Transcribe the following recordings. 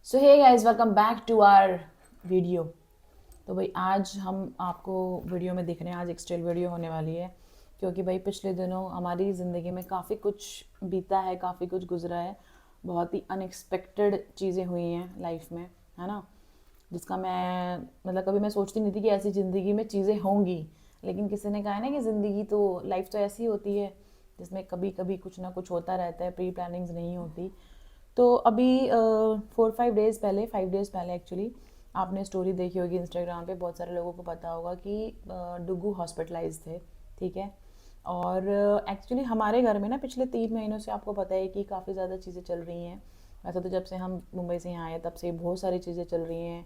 So hey guys, welcome back to our video. तो भाई आज हम आपको वीडियो में दिख रहे हैं। आज एक स्टिल वीडियो होने वाली है क्योंकि भाई पिछले दिनों हमारी ज़िंदगी में काफ़ी कुछ बीता है, काफ़ी कुछ गुजरा है। बहुत ही अनएक्सपेक्टेड चीज़ें हुई हैं लाइफ में, है ना। जिसका मैं मतलब कभी मैं सोचती नहीं थी कि ऐसी ज़िंदगी में चीज़ें होंगी। लेकिन किसी ने कहा है ना कि ज़िंदगी तो लाइफ तो ऐसी होती है जिसमें कभी कभी कुछ ना कुछ होता रहता है, प्री प्लानिंग्स नहीं होती। तो अभी 4-5 डेज़ पहले, 5 डेज़ पहले एक्चुअली आपने स्टोरी देखी होगी इंस्टाग्राम पे। बहुत सारे लोगों को पता होगा कि डुगू हॉस्पिटलाइज थे, ठीक है। और एक्चुअली हमारे घर में ना पिछले 3 महीनों से आपको पता है कि काफ़ी ज़्यादा चीज़ें चल रही हैं। वैसे तो जब से हम मुंबई से यहाँ आए तब से बहुत सारी चीज़ें चल रही हैं।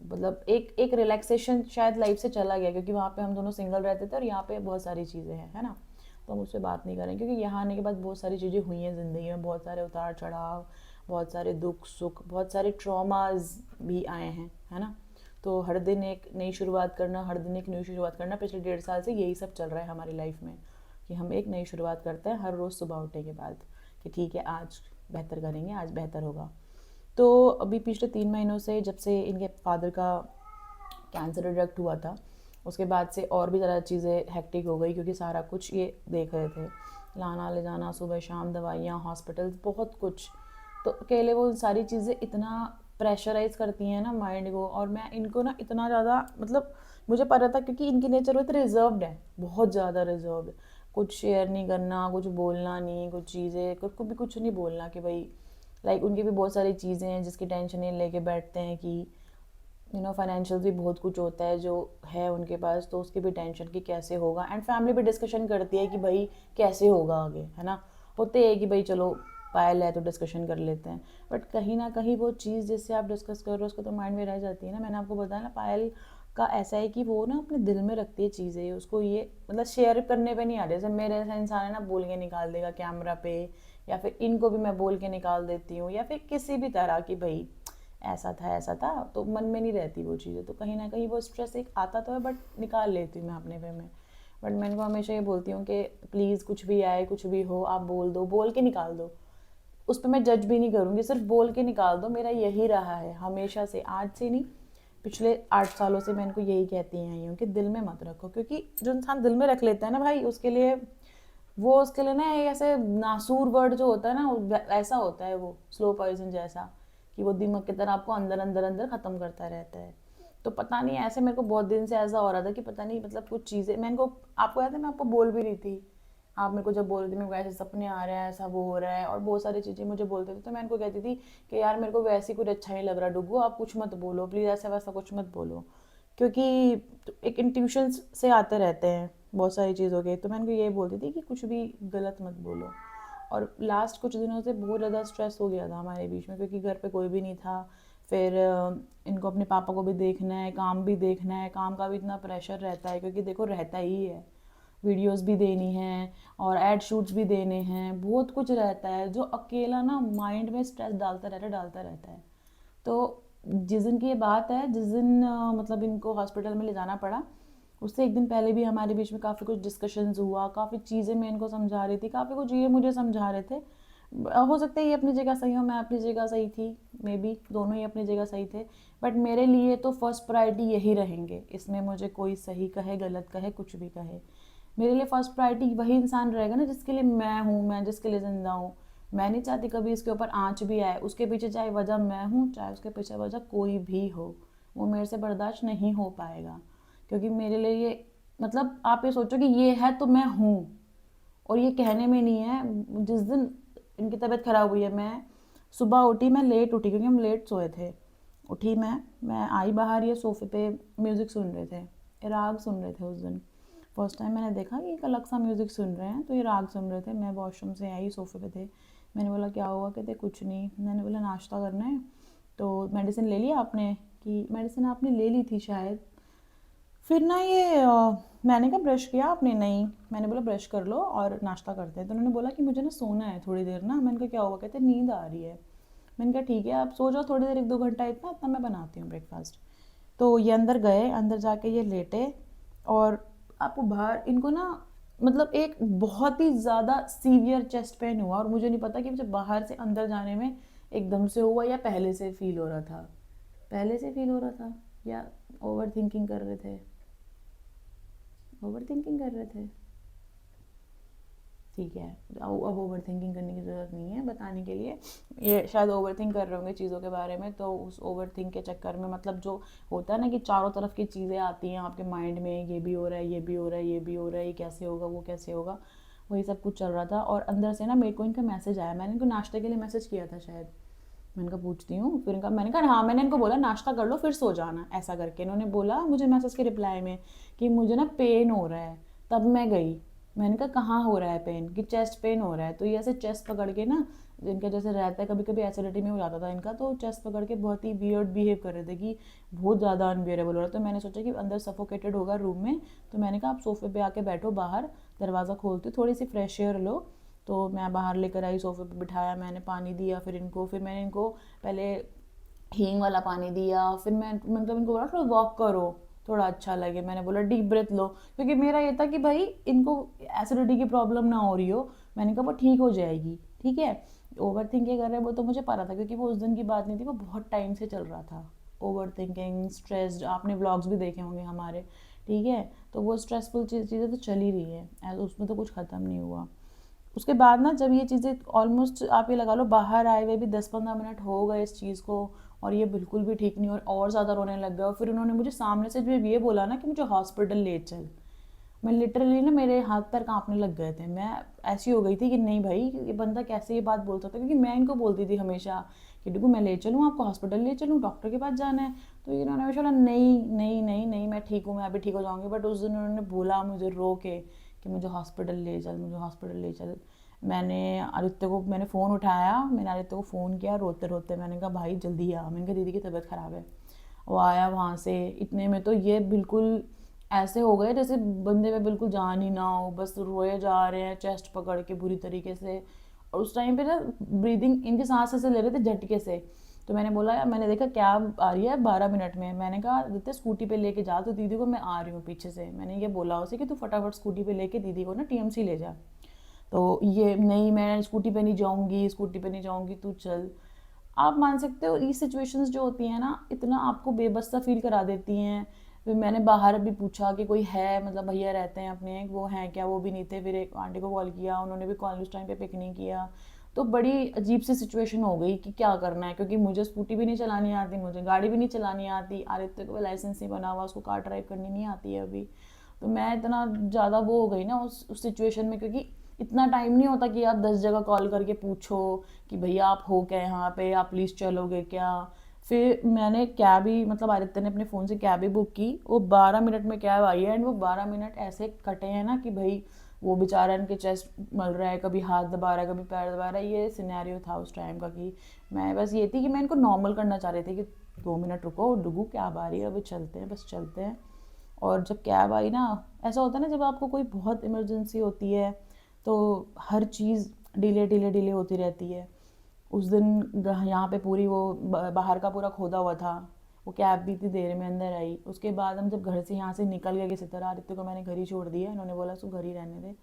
मतलब एक एक रिलैक्सेशन शायद लाइफ से चला गया क्योंकि वहाँ पे हम दोनों सिंगल रहते थे और यहाँ पे बहुत सारी चीज़ें हैं, है ना। तो हम उस पर बात नहीं करें क्योंकि यहाँ आने के बाद बहुत सारी चीज़ें हुई हैं ज़िंदगी में, बहुत सारे उतार चढ़ाव, बहुत सारे दुख सुख, बहुत सारे ट्रॉमाज भी आए हैं, है ना। तो हर दिन एक नई शुरुआत करना, हर दिन एक नई शुरुआत करना, पिछले 1.5 साल से यही सब चल रहा है हमारी लाइफ में कि हम एक नई शुरुआत करते हैं हर रोज़ सुबह उठने के बाद कि ठीक है आज बेहतर करेंगे, आज बेहतर होगा। तो अभी पिछले 3 महीनों से जब से इनके फादर का कैंसर डिटेक्ट हुआ था उसके बाद से और भी ज़्यादा चीज़ें हेक्टिक हो गई क्योंकि सारा कुछ ये देख रहे थे, लाना ले जाना, सुबह शाम दवाइयाँ, हॉस्पिटल्स, बहुत कुछ। तो अकेले वो सारी चीज़ें इतना प्रेशराइज करती हैं ना माइंड को। और मैं इनको ना इतना ज़्यादा मतलब मुझे पता था क्योंकि इनकी नेचर वो रिजर्व्ड है, बहुत ज़्यादा रिजर्व्ड। कुछ शेयर नहीं करना, कुछ बोलना नहीं, कुछ चीज़ें को भी कुछ नहीं बोलना कि भाई लाइक उनकी भी बहुत सारी चीज़ें हैं जिसकी टेंशन ये लेके बैठते हैं कि फाइनेंशियल भी बहुत कुछ होता है जो है उनके पास, तो उसकी भी टेंशन कि कैसे होगा। एंड फैमिली भी डिस्कशन करती है कि भाई कैसे होगा आगे, है ना। होते है कि भाई चलो पायल है तो डिस्कशन कर लेते हैं, बट कहीं ना कहीं वो चीज़ जिससे आप डिस्कस कर रहे हो उसको तो माइंड में रह जाती है ना। मैंने आपको बताया ना, पायल का ऐसा है कि वो ना अपने दिल में रखती है चीज़ें, उसको ये मतलब शेयर करने पे नहीं आ रही। जैसे मेरे ऐसा इंसान है ना, बोल के निकाल देगा कैमरा पे, या फिर इनको भी मैं बोल के निकाल देती हूँ, या फिर किसी भी तरह की भाई ऐसा था, तो मन में नहीं रहती वो चीज़ें। तो कहीं ना कहीं वो स्ट्रेस एक आता तो है बट निकाल लेती हूँ मैं अपने वे में। बट मैं इनको हमेशा ये बोलती हूँ कि प्लीज़ कुछ भी आए, कुछ भी हो, आप बोल दो, बोल के निकाल दो। उस पर मैं जज भी नहीं करूँगी, सिर्फ बोल के निकाल दो। मेरा यही रहा है हमेशा से, आज से नहीं, पिछले 8 सालों से मैं इनको यही कहती आई हूँ कि दिल में मत रखो। क्योंकि जो इंसान दिल में रख लेता है ना भाई, उसके लिए वो उसके लिए ना ऐसे नासूर वर्ड जो होता है ना, ऐसा होता है वो स्लो पॉइजन जैसा, कि वो दिमाग की तरह आपको अंदर अंदर अंदर ख़त्म करता रहता है। तो पता नहीं ऐसे मेरे को बहुत दिन से ऐसा हो रहा था कि पता नहीं मतलब कुछ चीज़ें मैं इनको, आपको याद है मैं आपको बोल भी रही थी, आप मेरे को जब बोल रही थी मेरे को ऐसे सपने आ रहे हैं, ऐसा वो हो रहा है, और बहुत सारी चीज़ें मुझे बोलते थे। तो मैं इनको कहती थी कि यार मेरे को वैसे ही कुछ अच्छा नहीं लग रहा डुगू, आप कुछ मत बोलो प्लीज़, ऐसा वैसा कुछ मत बोलो। क्योंकि एक इंट्यूशन से आते रहते हैं बहुत सारी चीज़ों के। तो मैं इनको ये बोलती थी कि कुछ भी गलत मत बोलो। और लास्ट कुछ दिनों से बहुत ज़्यादा स्ट्रेस हो गया था हमारे बीच में क्योंकि घर पे कोई भी नहीं था। फिर इनको अपने पापा को भी देखना है, काम भी देखना है, काम का भी इतना प्रेशर रहता है क्योंकि देखो रहता ही है, वीडियोस भी देनी है और एड शूट्स भी देने हैं, बहुत कुछ रहता है जो अकेला ना माइंड में स्ट्रेस डालता रहता है। तो जिस दिन की ये बात है, जिस दिन मतलब इनको हॉस्पिटल में ले जाना पड़ा, उससे एक दिन पहले भी हमारे बीच में काफ़ी कुछ डिस्कशंस हुआ, काफ़ी चीज़ें मैं इनको समझा रही थी, काफ़ी कुछ ये मुझे समझा रहे थे। हो सकता है ये अपनी जगह सही हो, मैं अपनी जगह सही थी, मे बी दोनों ही अपनी जगह सही थे। बट मेरे लिए तो फर्स्ट प्रायोरिटी यही रहेंगे, इसमें मुझे कोई सही कहे गलत कहे कुछ भी कहे, मेरे लिए फर्स्ट प्रायोरिटी वही इंसान रहेगा ना जिसके लिए मैं हूँ, मैं जिसके लिए ज़िंदा हूँ। मैं नहीं चाहती कभी इसके ऊपर आँच भी आए, उसके पीछे चाहे वजह मैं हूँ, चाहे उसके पीछे वजह कोई भी हो, वो मेरे से बर्दाश्त नहीं हो पाएगा। क्योंकि मेरे लिए ये मतलब आप ये सोचो कि ये है तो मैं हूँ, और ये कहने में नहीं है। जिस दिन इनकी तबीयत ख़राब हुई है, मैं सुबह उठी, मैं लेट उठी क्योंकि हम लेट सोए थे। उठी मैं आई बाहर, ये सोफे पे म्यूज़िक सुन रहे थे, राग सुन रहे थे। उस दिन फर्स्ट टाइम मैंने देखा कि एक अलग सा म्यूज़िक सुन रहे हैं, तो ये राग सुन रहे थे। मैं वॉशरूम से आई, सोफे पे थे। मैंने बोला क्या हुआ, कहते कुछ नहीं। मैंने बोला नाश्ता करना है, तो मेडिसिन ले लिया आपने, कि मेडिसिन आपने ले ली थी शायद। फिर ना ये मैंने कहा ब्रश किया आपने, नहीं। मैंने बोला ब्रश कर लो और नाश्ता करते हैं। तो उन्होंने बोला कि मुझे ना सोना है थोड़ी देर ना। मैंने कहा क्या हुआ, कहते नींद आ रही है। मैंने कहा ठीक है आप सो जाओ थोड़ी देर, 1-2 घंटा, इतना इतना मैं बनाती हूँ ब्रेकफास्ट। तो ये अंदर गए, अंदर जाके ये लेटे, और आपको बाहर इनको ना मतलब एक बहुत ही ज़्यादा सीवियर चेस्ट पेन हुआ, और मुझे नहीं पता कि मुझे बाहर से अंदर जाने में एकदम से हुआ या पहले से फील हो रहा था? पहले से फील हो रहा था या ओवर थिंकिंग कर रहे थे? ओवर थिंकिंग कर रहे थे, ठीक है। अब ओवर थिंकिंग करने की ज़रूरत नहीं है बताने के लिए। ये शायद ओवर थिंक कर रहे होंगे चीज़ों के बारे में, तो उस ओवर थिंक के चक्कर में मतलब जो होता है ना कि चारों तरफ की चीज़ें आती हैं आपके माइंड में, ये भी हो रहा है, ये भी हो रहा है, ये भी हो रहा है, ये कैसे होगा, वो कैसे होगा, वही सब कुछ चल रहा था। और अंदर से ना मेरे को इनका मैसेज आया, मैंने इनको नाश्ते के लिए मैसेज किया था शायद, मैंने कहा पूछती हूँ, फिर इनका मैंने कहा हाँ, मैंने इनको बोला नाश्ता कर लो फिर सो जाना, ऐसा करके इन्होंने बोला मुझे मैसेज के रिप्लाई में कि मुझे ना पेन हो रहा है। तब मैं गई, मैंने कहा कहाँ हो रहा है पेन, कि चेस्ट पेन हो रहा है। तो ये ऐसे चेस्ट पकड़ के ना, इनका जैसे रहता है कभी कभी एसिडिटी में हो जाता था इनका, तो चेस्ट पकड़ के बहुत ही वियर्ड बिहेव कर रहे थे कि बहुत ज़्यादा अनबियरेबल हो रहा है। तो मैंने सोचा कि अंदर सफोकेटेड होगा रूम में, तो मैंने कहा आप सोफे पे आके बैठो बाहर, दरवाज़ा खोलती हूँ, थोड़ी सी फ्रेश एयर लो। तो मैं बाहर लेकर आई, सोफे पे बिठाया, मैंने पानी दिया फिर इनको, फिर मैंने इनको पहले हींग वाला पानी दिया, फिर मैं मतलब इनको बोला थोड़ा वॉक करो, थोड़ा अच्छा लगे, मैंने बोला डीप ब्रेथ लो, क्योंकि मेरा ये था कि भाई इनको एसिडिटी की प्रॉब्लम ना हो रही हो। मैंने कहा वो ठीक हो जाएगी, ठीक है। ओवर थिंकिंग कर रहे हैं वो तो मुझे पता था, क्योंकि वो उस दिन की बात नहीं थी, वो बहुत टाइम से चल रहा था। ओवर थिंकिंग, स्ट्रेस्ड, आपने व्लॉग्स भी देखे होंगे हमारे, ठीक है। तो वो स्ट्रेसफुल चीज़ें तो चल ही रही है, उसमें तो कुछ ख़त्म नहीं हुआ। उसके बाद ना जब ये चीज़ें ऑलमोस्ट आप ये लगा लो बाहर आए हुए भी 10-15 मिनट हो गए इस चीज़ को, और ये बिल्कुल भी ठीक नहीं, और ज़्यादा रोने लग गया। और फिर उन्होंने मुझे सामने से जो ये बोला ना कि मुझे हॉस्पिटल ले चल, मैं लिटरली ना मेरे हाथ पैर कांपने लग गए थे। मैं ऐसी हो गई थी कि नहीं भाई, ये बंदा कैसे ये बात बोल सकता है, क्योंकि मैं इनको बोलती थी हमेशा कि डिगू मैं ले चलूँ आपको, हॉस्पिटल ले चलूँ, डॉक्टर के पास जाना है। तो इन्होंने हमेशा बोला नहीं नहीं नहीं नहीं, मैं ठीक हूँ, मैं अभी ठीक हो जाऊँगी। बट उस दिन उन्होंने बोला मुझे रो के कि मुझे हॉस्पिटल ले चल, मुझे हॉस्पिटल ले चल। मैंने फ़ोन उठाया, मैंने आदित्य को फ़ोन किया रोते रोते, मैंने कहा भाई जल्दी आ, मैंने कहा दीदी की तबीयत ख़राब है। वो आया वहाँ से, इतने में तो ये बिल्कुल ऐसे हो गए जैसे बंदे में बिल्कुल जान ही ना हो, बस रोए जा रहे हैं चेस्ट पकड़ के बुरी तरीके से। और उस टाइम पे ना ब्रीदिंग इनके सांस ऐसे ले रहे थे झटके से। तो मैंने बोला यार, मैंने देखा कैब आ रही है 12 मिनट में, मैंने कहा आदित्य स्कूटी पे लेके जा, तो दीदी को मैं आ रही हूँ पीछे से, मैंने ये बोला उसे कि तू फटाफट स्कूटी पे लेके दीदी को ना टीएमसी ले जा। तो ये नहीं, मैं स्कूटी पे नहीं जाऊँगी, स्कूटी पे नहीं जाऊँगी, तू चल। आप मान सकते हो ये सिचुएशंस जो होती हैं ना, इतना आपको बेबस सा फील करा देती हैं। फिर मैंने बाहर भी पूछा कि कोई है, मतलब भैया रहते हैं अपने, वो हैं क्या, वो भी नहीं थे। फिर एक आंटी को कॉल किया, उन्होंने भी कॉल उस टाइम पे पिक नहीं किया। तो बड़ी अजीब सी सिचुएशन हो गई कि क्या करना है, क्योंकि मुझे स्कूटी भी नहीं चलानी आती, मुझे गाड़ी भी नहीं चलानी आती, आदित्य को लाइसेंस नहीं बना हुआ, उसको कार ड्राइव करनी नहीं आती है अभी। तो मैं इतना ज़्यादा वो हो गई ना उस सिचुएशन में, क्योंकि इतना टाइम नहीं होता कि आप 10 जगह कॉल करके पूछो कि भैया आप हो क्या यहाँ पे, आप प्लीज़ चलोगे क्या। फिर मैंने कैब ही, मतलब आदित्य ने अपने फ़ोन से कैब ही बुक की, वो 12 मिनट में कैब आई है। एंड वो 12 मिनट ऐसे कटे हैं ना कि भाई वो बेचारा इनके चेस्ट मल रहा है, कभी हाथ दबा रहा है, कभी पैर दबा रहा है। ये सिनेरियो था उस टाइम का कि मैं बस ये थी कि मैं इनको नॉर्मल करना चाह रही थी कि 2 मिनट रुको डुगू, कैब आ रही है, अभी चलते हैं, बस चलते हैं। और जब कैब आई ना, ऐसा होता है ना जब आपको कोई बहुत इमरजेंसी होती है तो हर चीज़ डिले डिले डिले होती रहती है। उस दिन यहाँ पे पूरी वो बाहर का पूरा खोदा हुआ था, वो कैब भी इतनी देर में अंदर आई। उसके बाद हम जब घर से यहाँ से निकल गए किसी तरह, आदित्य को मैंने घर ही छोड़ दिया, इन्होंने बोला उसको घर ही रहने दे,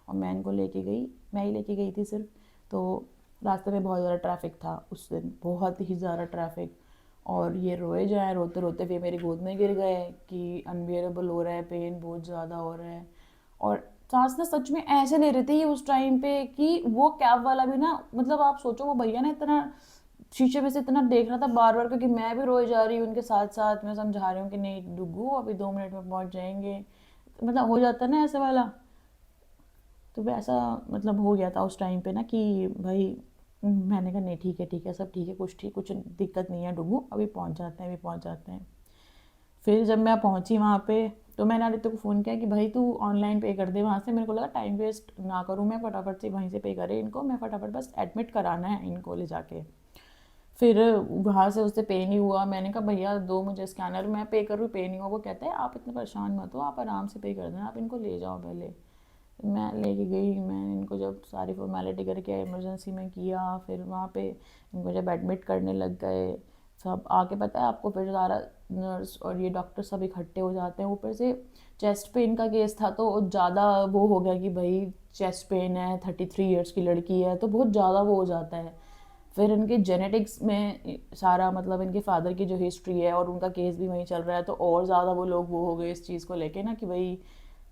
और मैं इनको लेके गई, मैं ही लेके गई थी सिर्फ। तो रास्ते में बहुत ज़्यादा ट्रैफिक था उस दिन, बहुत ही ज़्यादा ट्रैफिक। और ये रोए जाए, रोते रोते फिर मेरी गोद में गिर गए कि अनबियरेबल हो रहा है, पेन बहुत ज़्यादा हो रहा है। और सांस ना सच में ऐसे ले रहे थे ये उस टाइम पे कि वो कैब वाला भी ना, मतलब आप सोचो वो भैया ने इतना शीशे में से इतना देख रहा था बार बार, क्योंकि मैं भी रोए जा रही हूँ उनके साथ साथ, मैं समझा रही हूँ कि नहीं डुगू अभी 2 मिनट में पहुँच जाएंगे, मतलब हो जाता है ना ऐसे वाला। तो वैसा मतलब हो गया था उस टाइम पे ना कि भाई मैंने कहा नहीं ठीक है सब ठीक है, कुछ दिक्कत नहीं है डुगू, अभी पहुँच जाते हैं, अभी पहुँच जाते हैं। फिर जब मैं पहुंची वहाँ पे, तो मैंने आदित्य को फ़ोन किया कि भाई तू ऑनलाइन पे कर दे वहाँ से, मेरे को लगा टाइम वेस्ट ना करूँ मैं, फटाफट से वहीं से पे करे इनको, मैं फटाफट बस एडमिट कराना है इनको ले जाके। फिर वहाँ से उससे पे नहीं हुआ, मैंने कहा भैया दो मुझे स्कैनर, मैं पे करूँ, पे नहीं हुआ। वो कहता है आप इतने परेशान मत हो, आप आराम से पे कर देना, आप इनको ले जाओ पहले। मैं लेके गई, मैंने इनको जब सारी फॉर्मेलिटी करके इमरजेंसी में किया, फिर वहाँ पे इनको जब एडमिट करने लग गए सब आके, पता है आपको, फिर सारा नर्स और ये डॉक्टर सब इकट्ठे हो जाते हैं। ऊपर से चेस्ट पेन का केस था तो ज़्यादा वो हो गया कि भाई चेस्ट पेन है, 33 ईयर्स की लड़की है, तो बहुत ज़्यादा वो हो जाता है। फिर इनके जेनेटिक्स में सारा मतलब इनके फादर की जो हिस्ट्री है और उनका केस भी वहीं चल रहा है, तो और ज़्यादा वो लोग वो हो गए इस चीज़ को लेके ना कि भाई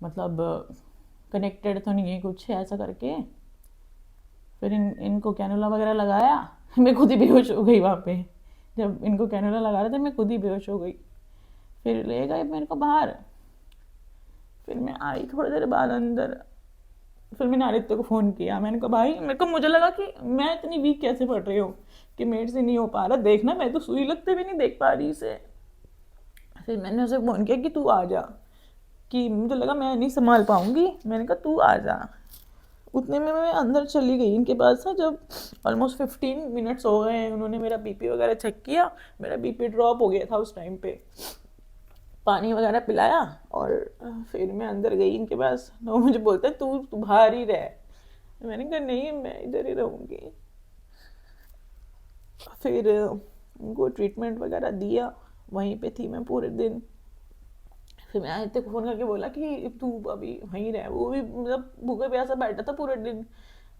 मतलब कनेक्टेड तो नहीं है कुछ ऐसा करके। फिर इनको कैनुला वगैरह लगाया। मैं खुद ही बेहोश हो गई वहाँ पे। जब इनको कैनुला लगा रहे थे मैं खुद ही बेहोश हो गई। फिर ले गए मेरे को बाहर। फिर मैं आई थोड़ी देर बाद अंदर। फिर मैंने आदित्य को फ़ोन किया। मैंने कहा भाई मेरे को मुझे लगा कि मैं इतनी वीक कैसे पड़ रही हूँ कि मेरे से नहीं हो पा रहा, देखना मैं तो सुई लगते भी नहीं देख पा रही इसे। फिर मैंने उसे फ़ोन किया कि तू आ जा, कि मुझे लगा मैं नहीं संभाल पाऊँगी। मैंने कहा तू आ जा। उतने में मैं अंदर चली गई इनके पास ना। जब ऑलमोस्ट 15 मिनट्स हो गए हैं, उन्होंने मेरा बीपी वगैरह चेक किया। मेरा बीपी ड्रॉप हो गया था उस टाइम पे। पानी वगैरह पिलाया और फिर मैं अंदर गई इनके पास। तो मुझे बोलते तू तू बाहर ही रह। मैंने कहा नहीं मैं इधर ही रहूँगी। फिर उनको ट्रीटमेंट वगैरह दिया। वहीं पे थी मैं पूरे दिन। फिर मैं आदित्य को फ़ोन करके बोला कि तू अभी वहीं रह। वो भी मतलब भूखे प्यासा बैठा था पूरे दिन।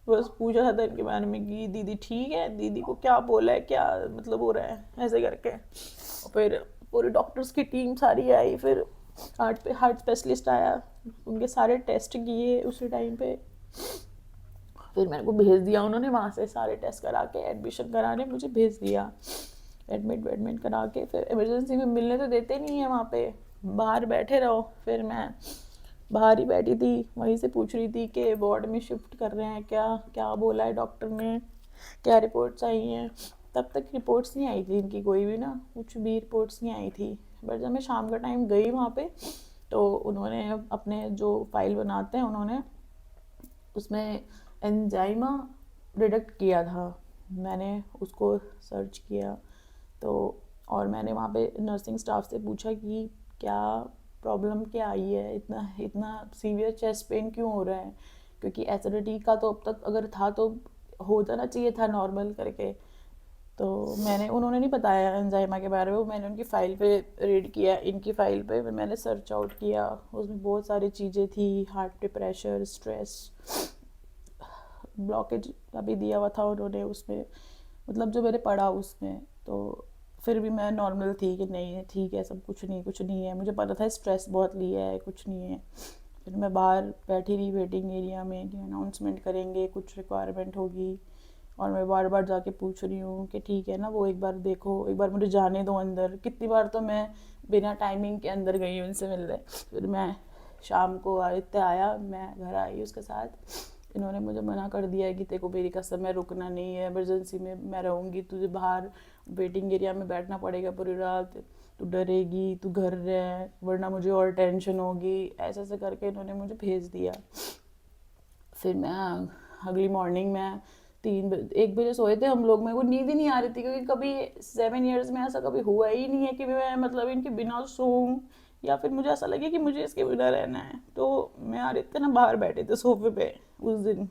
बस पूछा था इनके बारे में कि दीदी ठीक है, दीदी को क्या बोला है, क्या मतलब हो रहा है, ऐसे करके। और फिर पूरी डॉक्टर्स की टीम सारी आई। फिर हार्ट स्पेशलिस्ट आया। उनके सारे टेस्ट किए उसी टाइम पे। फिर मेरे को भेज दिया उन्होंने वहाँ से सारे टेस्ट करा के। एडमिशन कराने मुझे भेज दिया। एडमिट करा के फिर इमरजेंसी में मिलने तो देते नहीं है वहाँ पे, बाहर बैठे रहो। फिर मैं बाहर ही बैठी थी, वहीं से पूछ रही थी कि वार्ड में शिफ्ट कर रहे हैं क्या, क्या बोला है डॉक्टर ने, क्या रिपोर्ट्स आई हैं। तब तक रिपोर्ट्स नहीं आई थी इनकी कोई भी ना, कुछ भी रिपोर्ट्स नहीं आई थी। बट जब मैं शाम का टाइम गई वहाँ पे तो उन्होंने अपने जो फाइल बनाते हैं उन्होंने उसमें एंजाइमा डिटेक्ट किया था। मैंने उसको सर्च किया तो, और मैंने वहाँ पे नर्सिंग स्टाफ से पूछा कि क्या प्रॉब्लम क्या आई है, इतना इतना सीवियर चेस्ट पेन क्यों हो रहा है, क्योंकि एसिडिटी का तो अब तक अगर था तो हो जाना चाहिए था नॉर्मल करके। तो मैंने उन्होंने नहीं बताया एंजाइमा के बारे में। मैंने उनकी फ़ाइल पे रीड किया, इनकी फ़ाइल पे मैंने सर्च आउट किया। उसमें बहुत सारी चीज़ें थी, हार्ट पे प्रेशर, स्ट्रेस, ब्लॉकेज का भी दिया हुआ था उन्होंने उसमें, मतलब जो मैंने पढ़ा उसमें। तो फिर भी मैं नॉर्मल थी कि नहीं ठीक है सब, कुछ नहीं है। मुझे पता था स्ट्रेस बहुत लिया है, कुछ नहीं है। फिर मैं बाहर बैठी रही वेटिंग एरिया में कि अनाउंसमेंट करेंगे, कुछ रिक्वायरमेंट होगी। और मैं बार बार जाके पूछ रही हूँ कि ठीक है ना, वो एक बार देखो, एक बार मुझे जाने दो अंदर। कितनी बार तो मैं बिना टाइमिंग के अंदर गई हूँ उनसे मिलने। फिर मैं शाम को आदित्य आया, मैं घर आई उसके साथ। इन्होंने मुझे मना कर दिया है कि तेरे को मेरी कसम है रुकना नहीं है, इमरजेंसी में मैं रहूँगी, तुझे बाहर वेटिंग एरिया में बैठना पड़ेगा पूरी रात, तू डरेगी, तू घर रह वरना मुझे और टेंशन होगी, ऐसे ऐसे करके इन्होंने मुझे भेज दिया। फिर मैं अगली मॉर्निंग में 1 बजे सोए थे हम लोग। मेरे को नींद ही नहीं आ रही थी क्योंकि कभी 7 ईयर्स में ऐसा कभी हुआ ही नहीं है कि मैं मतलब इनके बिना सोऊं या फिर मुझे ऐसा लगे कि मुझे इसके बिना रहना है। तो मैं आ रही थी ना, बाहर बैठे थे सोफे पे उस दिन,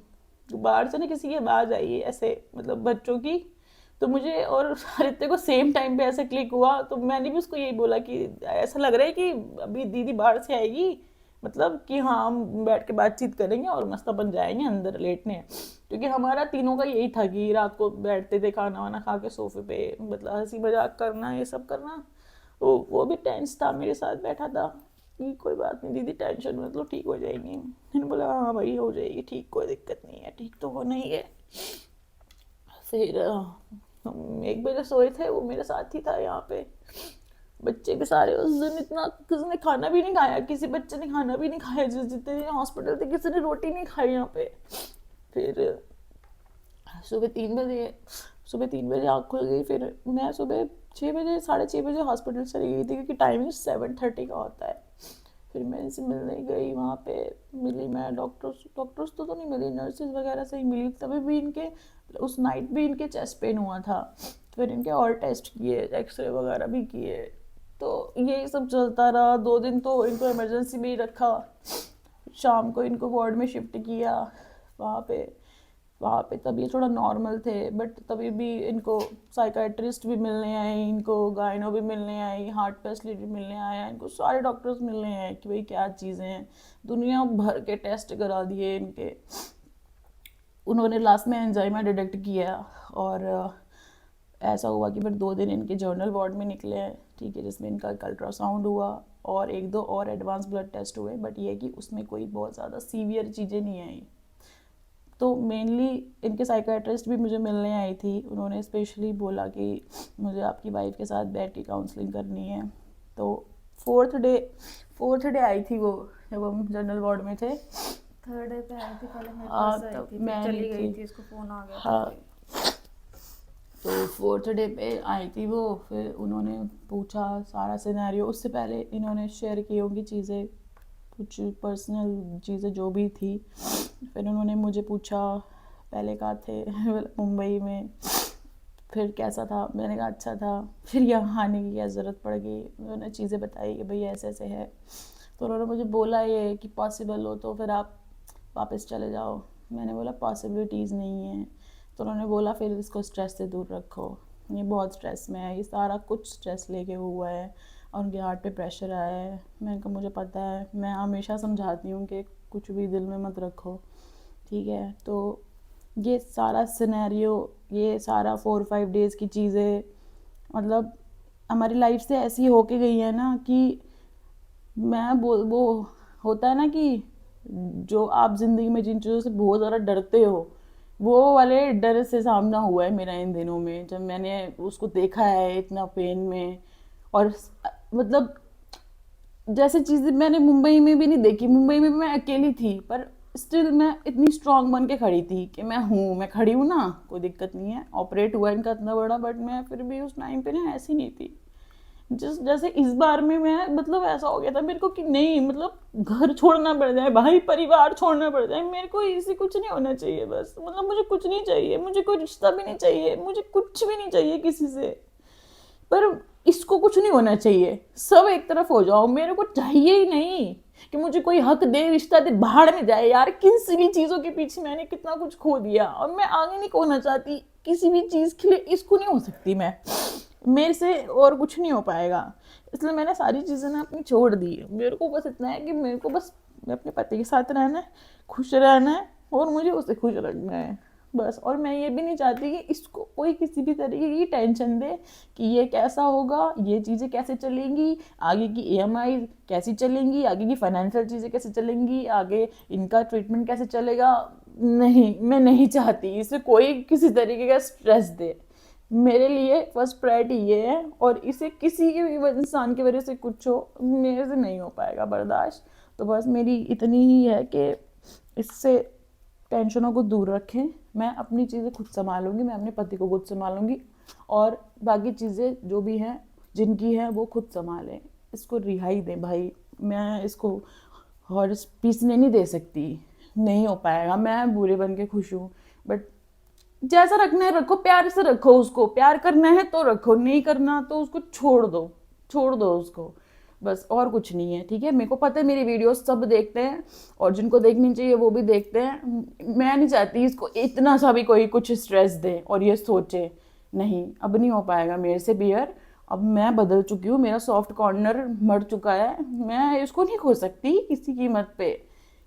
तो बाहर से ना किसी की आवाज़ आई ऐसे मतलब बच्चों की। तो मुझे और आदित्य को सेम टाइम पे ऐसे क्लिक हुआ। तो मैंने भी उसको यही बोला कि ऐसा लग रहा है कि अभी दीदी बाहर से आएगी, मतलब कि हाँ हम बैठ के बातचीत करेंगे और मस्त अपन जाएंगे अंदर लेटने। क्योंकि हमारा तीनों का यही था कि रात को बैठते थे खाना वाना खा के सोफे पे, मतलब हंसी मजाक करना ये सब करना। तो वो भी टेंस था, मेरे साथ बैठा था कि कोई बात नहीं दीदी टेंशन मतलब ठीक हो जाएगी। मैंने बोला हाँ भाई हो जाएगी ठीक, कोई दिक्कत नहीं है, ठीक तो होना ही है। फिर हम 1 बजे सोए थे, वो मेरे साथ ही था यहाँ पे। बच्चे भी सारे उस दिन इतना, किसी ने खाना भी नहीं खाया, किसी बच्चे ने खाना भी नहीं खाया, जितने दिन हॉस्पिटल थे किसी ने रोटी नहीं खाई यहाँ पे। फिर सुबह 3 बजे सुबह 3 बजे आँख खुल गई। फिर मैं सुबह 6 बजे 6:30 बजे हॉस्पिटल चली गई थी क्योंकि टाइमिंग 7:30 का होता है। फिर मैं इनसे मिलने गई, वहाँ पे मिली मैं डॉक्टर्स तो नहीं मिली, नर्सेज वगैरह से ही मिली। तभी भी इनके उस नाइट भी इनके चेस्ट पेन हुआ था। फिर इनके और टेस्ट किए, एक्सरे वगैरह भी किए। तो यही सब चलता रहा 2 दिन। तो इनको इमरजेंसी में ही रखा। शाम को इनको वार्ड में शिफ्ट किया। वहाँ पे वहाँ पे तब ये थोड़ा नॉर्मल थे, बट तभी भी इनको साइकाट्रिस्ट भी मिलने आए, इनको गायनो भी मिलने आई, हार्ट स्पेशलिस्ट भी मिलने आया, इनको सारे डॉक्टर्स मिलने आए कि भाई क्या चीज़ें हैं। दुनिया भर के टेस्ट करा दिए इनके। उन्होंने लास्ट में एंजाइमा डिटेक्ट किया और ऐसा हुआ कि फिर 2 दिन इनके जर्नल वार्ड में निकले हैं, ठीक है, जिसमें इनका अल्ट्रासाउंड हुआ और 1-2 और एडवांस ब्लड टेस्ट हुए, बट ये कि उसमें कोई बहुत ज़्यादा सीवियर चीज़ें नहीं आई। तो मेनली इनके साइकेट्रिस्ट भी मुझे मिलने आई थी, उन्होंने स्पेशली बोला कि मुझे आपकी वाइफ के साथ बैठ के काउंसलिंग करनी है। तो फोर्थ डे आई थी वो, जब हम जनरल वार्ड में थे। 3rd डे पे आई थी, पहले मेरे पास आई तब थी, मैं फिर चली नहीं गई थी। थी, इसको फ़ोन आ गया था। हाँ, तो 4th डे पे आई थी वो। फिर उन्होंने पूछा सारा सिनेरियो, उससे पहले इन्होंने शेयर की होंगी चीज़ें, कुछ पर्सनल चीज़ें जो भी थी। फिर उन्होंने मुझे पूछा पहले कहाँ थे मुंबई में, फिर कैसा था, मैंने कहा अच्छा था, फिर यहाँ आने की क्या ज़रूरत पड़ गई, उन्होंने चीज़ें बताई कि भाई ऐसे ऐसे है। तो उन्होंने मुझे बोला ये कि पॉसिबल हो तो फिर आप वापस चले जाओ। मैंने बोला पॉसिबिलिटीज़ नहीं है। तो उन्होंने बोला फिर इसको स्ट्रेस से दूर रखो, ये बहुत स्ट्रेस में है, ये सारा कुछ स्ट्रेस लेके हुआ है और उनके हार्ट पे प्रेशर आया है। मैंने कहा मुझे पता है, मैं हमेशा समझाती हूँ कि कुछ भी दिल में मत रखो, ठीक है। तो ये सारा सिनेरियो, ये सारा 4-5 डेज़ की चीज़ें, मतलब हमारी लाइफ से ऐसी होके गई है ना कि वो होता है ना कि जो आप ज़िंदगी में जिन चीज़ों से बहुत ज़्यादा डरते हो, वो वाले डर से सामना हुआ है मेरा इन दिनों में, जब मैंने उसको देखा है इतना पेन में। और मतलब जैसे चीज़ें मैंने मुंबई में भी नहीं देखी, मुंबई में भी मैं अकेली थी, पर स्टिल मैं इतनी स्ट्रांग बन के खड़ी थी कि मैं खड़ी हूँ ना, कोई दिक्कत नहीं है। ऑपरेट हुआ इनका इतना बड़ा, बट मैं फिर भी उस टाइम पे ना ऐसी नहीं थी। जैसे इस बार में मैं, मतलब ऐसा हो गया था मेरे को कि नहीं, मतलब घर छोड़ना पड़ जाए, भाई परिवार छोड़ना पड़ जाए, मेरे को इसी कुछ नहीं होना चाहिए बस, मतलब मुझे कुछ नहीं चाहिए, मुझे कोई रिश्ता भी नहीं चाहिए, मुझे कुछ भी नहीं चाहिए किसी से, पर इसको कुछ नहीं होना चाहिए, सब एक तरफ हो जाओ, मेरे को चाहिए ही नहीं कि मुझे कोई हक दे, रिश्ता दे, भाड़ में जाए यार। किसी भी चीज़ों के पीछे मैंने कितना कुछ खो दिया और मैं आगे नहीं खोना चाहती किसी भी चीज़ के लिए, इसको नहीं हो सकती मैं, मेरे से और कुछ नहीं हो पाएगा। इसलिए मैंने सारी चीज़ें ना अपनी छोड़ दी। मेरे को बस इतना है कि मेरे को बस अपने पति के साथ रहना है, खुश रहना है और मुझे उसे खुश रखना है बस। और मैं ये भी नहीं चाहती कि इसको कोई किसी भी तरीके की टेंशन दे कि ये कैसा होगा, ये चीज़ें कैसे चलेंगी, आगे की EMI कैसी चलेंगी, आगे की फाइनेंशियल चीज़ें कैसे चलेंगी, आगे इनका ट्रीटमेंट कैसे चलेगा। नहीं, मैं नहीं चाहती इसे कोई किसी तरीके का स्ट्रेस दे। मेरे लिए फर्स्ट प्रायोरिटी ये है, और इसे किसी के भी इंसान की वजह से कुछ हो, मेरे से नहीं हो पाएगा बर्दाश्त। तो बस मेरी इतनी ही है कि इससे टेंशनों को दूर रखें, मैं अपनी चीज़ें खुद संभालूंगी, मैं अपने पति को खुद संभालूंगी और बाकी चीज़ें जो भी हैं जिनकी हैं वो खुद संभालें। इसको रिहाई दें भाई, मैं इसको हॉर्स पीसने नहीं दे सकती, नहीं हो पाएगा। मैं बुरे बन के खुश हूँ, बट जैसा रखना है रखो, प्यार से रखो उसको, प्यार करना है तो रखो, नहीं करना तो उसको छोड़ दो उसको बस, और कुछ नहीं है, ठीक है। मेरे को पता है मेरी वीडियोस सब देखते हैं और जिनको देखनी चाहिए वो भी देखते हैं। मैं नहीं चाहती इसको इतना सा भी कोई कुछ स्ट्रेस दे और ये सोचे, नहीं अब नहीं हो पाएगा मेरे से बियर। अब मैं बदल चुकी हूँ, मेरा सॉफ्ट कॉर्नर मर चुका है, मैं इसको नहीं खो सकती किसी कीमत पे।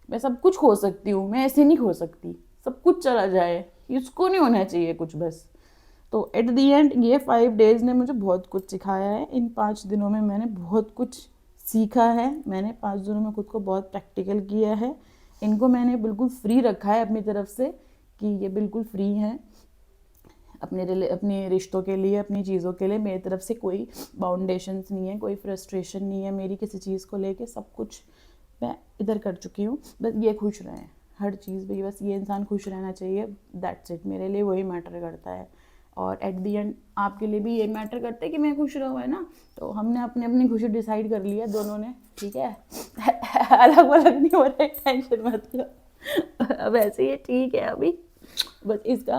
मैं सब कुछ खो सकती हूँ, मैं ऐसे नहीं खो सकती, सब कुछ चला जाए, इसको नहीं होना चाहिए कुछ बस। तो एट दी एंड ये 5 डेज़ ने मुझे बहुत कुछ सिखाया है। इन 5 दिनों में मैंने बहुत कुछ सीखा है, मैंने 5 दिनों में खुद को बहुत प्रैक्टिकल किया है। इनको मैंने बिल्कुल फ्री रखा है अपनी तरफ से कि ये बिल्कुल फ्री हैं अपने रिश्तों के लिए, अपनी चीज़ों के लिए। मेरी तरफ से कोई बाउंडेशंस नहीं है, कोई फ्रस्ट्रेशन नहीं है मेरी किसी चीज़ को लेके, सब कुछ मैं इधर कर चुकी हूँ। बस ये खुश रहें, हर चीज़ भी, बस ये इंसान खुश रहना चाहिए, दैट्स इट। मेरे लिए वही मैटर करता है और एट दी एंड आपके लिए भी ये मैटर करता है कि मैं खुश रहूँ, है ना। तो हमने अपनी अपनी खुशी डिसाइड कर लिया दोनों ने, ठीक है। अलग अलग नहीं हो रहे, टेंशन मत लो। अब ऐसे ही ठीक है अभी। बस इसका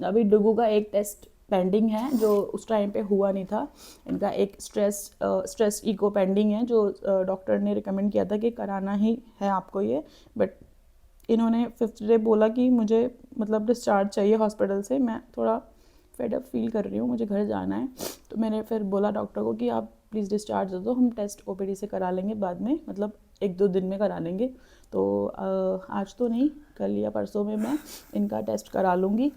अभी डुगू का एक टेस्ट पेंडिंग है जो उस टाइम पे हुआ नहीं था। इनका एक स्ट्रेस इको पेंडिंग है जो डॉक्टर ने रिकमेंड किया था कि कराना ही है आपको ये, बट इन्होंने 5th डे बोला कि मुझे मतलब डिस्चार्ज चाहिए हॉस्पिटल से। मैं थोड़ा फेडअप फील कर रही हूँ, मुझे घर जाना है। तो मैंने फिर बोला डॉक्टर को कि आप प्लीज़ डिस्चार्ज दे दो, हम टेस्ट OPD से करा लेंगे बाद में, मतलब 1-2 दिन में करा लेंगे। तो आज तो नहीं, कल या परसों में मैं इनका टेस्ट करा लूँगी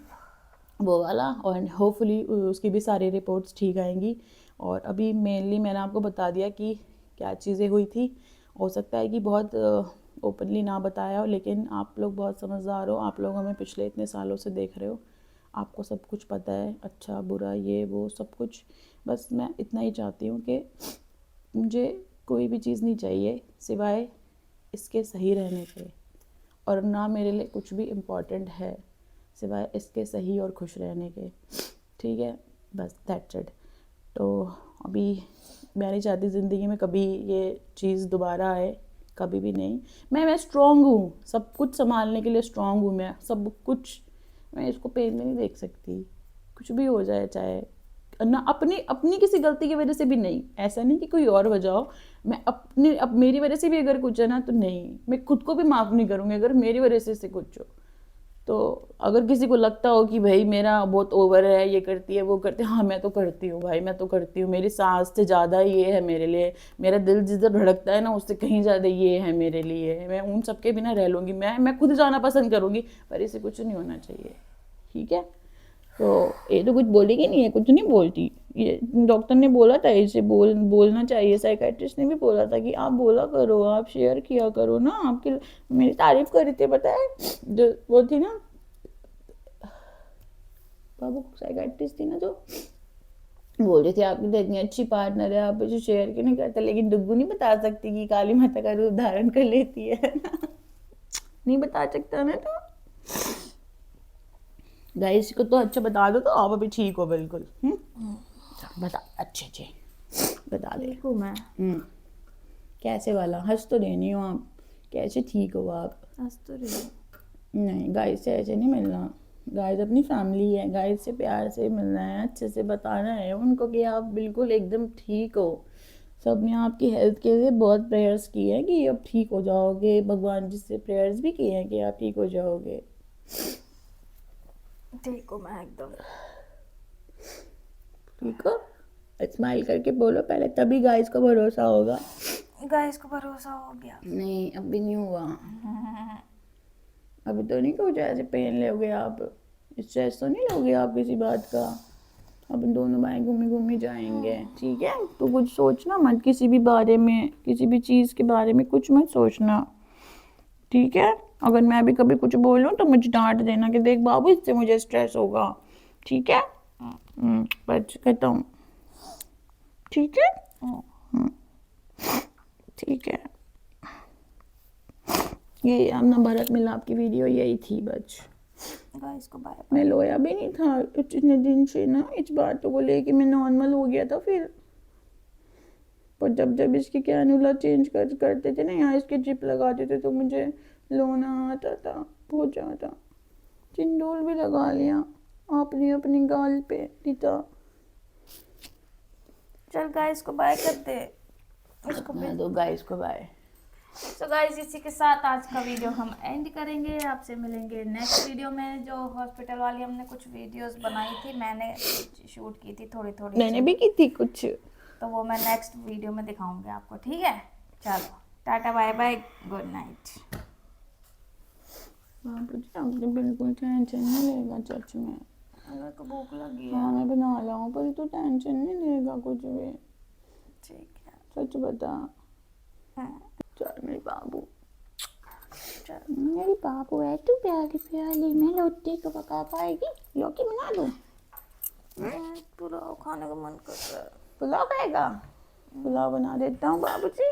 वो वाला, और होपफुली उसकी भी सारी रिपोर्ट्स ठीक आएंगी। और अभी मेनली मैंने आपको बता दिया कि क्या चीज़ें हुई थी। हो सकता है कि बहुत ओपनली ना बताया हो, लेकिन आप लोग बहुत समझदार हो, आप लोग हमें पिछले इतने सालों से देख रहे हो, आपको सब कुछ पता है, अच्छा बुरा ये वो सब कुछ। बस मैं इतना ही चाहती हूँ कि मुझे कोई भी चीज़ नहीं चाहिए सिवाय इसके सही रहने के, और ना मेरे लिए कुछ भी इम्पोर्टेंट है सिवाय इसके सही और खुश रहने के, ठीक है, बस दैट्स इट। तो अभी मैं नहीं चाहती ज़िंदगी में कभी ये चीज़ दोबारा आए, कभी भी नहीं। मैं स्ट्रॉन्ग हूँ, सब कुछ संभालने के लिए स्ट्रॉन्ग हूँ मैं, सब कुछ। मैं इसको पेन में नहीं देख सकती, कुछ भी हो जाए, चाहे ना अपनी अपनी किसी गलती की वजह से भी नहीं, ऐसा नहीं कि कोई और वजह हो, मैं अपनी अब मेरी वजह से भी अगर कुछ है ना तो नहीं, मैं खुद को भी माफ़ नहीं करूँगी अगर मेरी वजह से कुछ हो। तो अगर किसी को लगता हो कि भाई मेरा बहुत ओवर है, ये करती है वो करती है, हाँ मैं तो करती हूँ भाई, मैं तो करती हूँ, मेरी सांस से ज़्यादा ये है मेरे लिए, मेरा दिल जिधर धड़कता है ना उससे कहीं ज़्यादा ये है मेरे लिए, मैं उन सबके बिना रह लूँगी, मैं खुद जाना पसंद करूँगी, पर इसे कुछ नहीं होना चाहिए, ठीक है। तो ये तो कुछ बोलेगी नहीं है, कुछ नहीं बोलती, ये डॉक्टर ने बोला था इसे बोलना चाहिए, साइकेट्रिस्ट ने भी बोला था कि आप बोला करो, आप शेयर किया करो ना, आपकी मेरी तारीफ कर रही थी, पता है जो वो थी ना बाबू साइकेट्रिस्ट थी ना, जो बोल रही थी आपकी तो इतनी अच्छी पार्टनर है, आप जो शेयर क्यों नहीं करते, लेकिन डुग्गू नहीं बता सकती कि काली माता का रूप धारण कर लेती है नहीं बता सकता ना, तो गाइस को तो अच्छा बता दो तो आप अभी ठीक हो बिल्कुल। बता अच्छे बता दे। ठीक हूँ मैं। कैसे वाला? हंस तो देनी हो आप, कैसे ठीक हो आप? हंस तो रही हूँ। नहीं, गाइस से ऐसे नहीं मिलना, गाइस अपनी फैमिली है, गाइस से प्यार से मिलना है, अच्छे से बताना है उनको कि आप बिल्कुल एकदम ठीक हो। सब ने आपकी हेल्थ के लिए बहुत प्रेयर्स की है कि अब ठीक हो जाओगे, भगवान जी से प्रेयर्स भी किए हैं कि आप ठीक हो जाओगे। ठीक हूँ मैं एकदम। ठीक हो? स्माइल करके बोलो पहले, तभी गाइस को भरोसा होगा। गाइस को भरोसा हो गया। नहीं अभी नहीं हुआ, अभी तो नहीं कुछ ऐसे पेन लोगे आप, स्ट्रेस तो नहीं लोगे आप किसी बात का। अब दोनों भाई घूमी जाएंगे, ठीक है। तो कुछ सोचना मत किसी भी बारे में, किसी भी चीज़ के बारे में कुछ मत सोचना, ठीक है। अगर मैं भी कभी कुछ बोलूँ तो मुझे डांट देना कि देख बाबू इससे मुझे स्ट्रेस होगा, ठीक है। बस कहता हूँ, ठीक है, ठीक है। ये अपना भरत मिलाप की वीडियो यही थी बस। गाइस को बाय। मैं लोया भी नहीं था इतने दिन से ना, इस बातों को लेके मैं नॉर्मल हो गया था फिर, पर जब इसकी कैनुला चेंज करते थे ना, यहाँ इसके जिप लगाते थे तो मुझे लोना आता था बहुत ज़्यादा। सिंदूर भी लगा लिया आपने अपनी गाल पे दीता। चल गाइस को बाय कर दे। उसको दो गाइस को बाय। तो गाइस इसी के साथ आज का वीडियो हम एंड करेंगे, आपसे मिलेंगे नेक्स्ट वीडियो में। जो हॉस्पिटल वाली हमने कुछ वीडियोस बनाई थी, मैंने शूट की थी थोड़ी मैंने भी की थी कुछ, तो वो मैं नेक्स्ट वीडियो में दिखाऊंगी आपको, ठीक है। चलो tata bye bye, good night. बाबूजी आपने बिल्कुल टेंशन नहीं लेगा सच में, मेरे को भूख लगी है। हाँ मैं बना लाऊं, पर तू टेंशन नहीं लेगा कुछ भी, ठीक है। सच बता। चल मेरी बाबू, मेरी बाबू है तू प्यारी प्यारी, मैं रोटी को पका पाएगी, रोटी बना दूं? पुलाव खाने का मन कर रहा है। पुलाव खाएगा? पुलाव बना देता हूँ बाबूजी।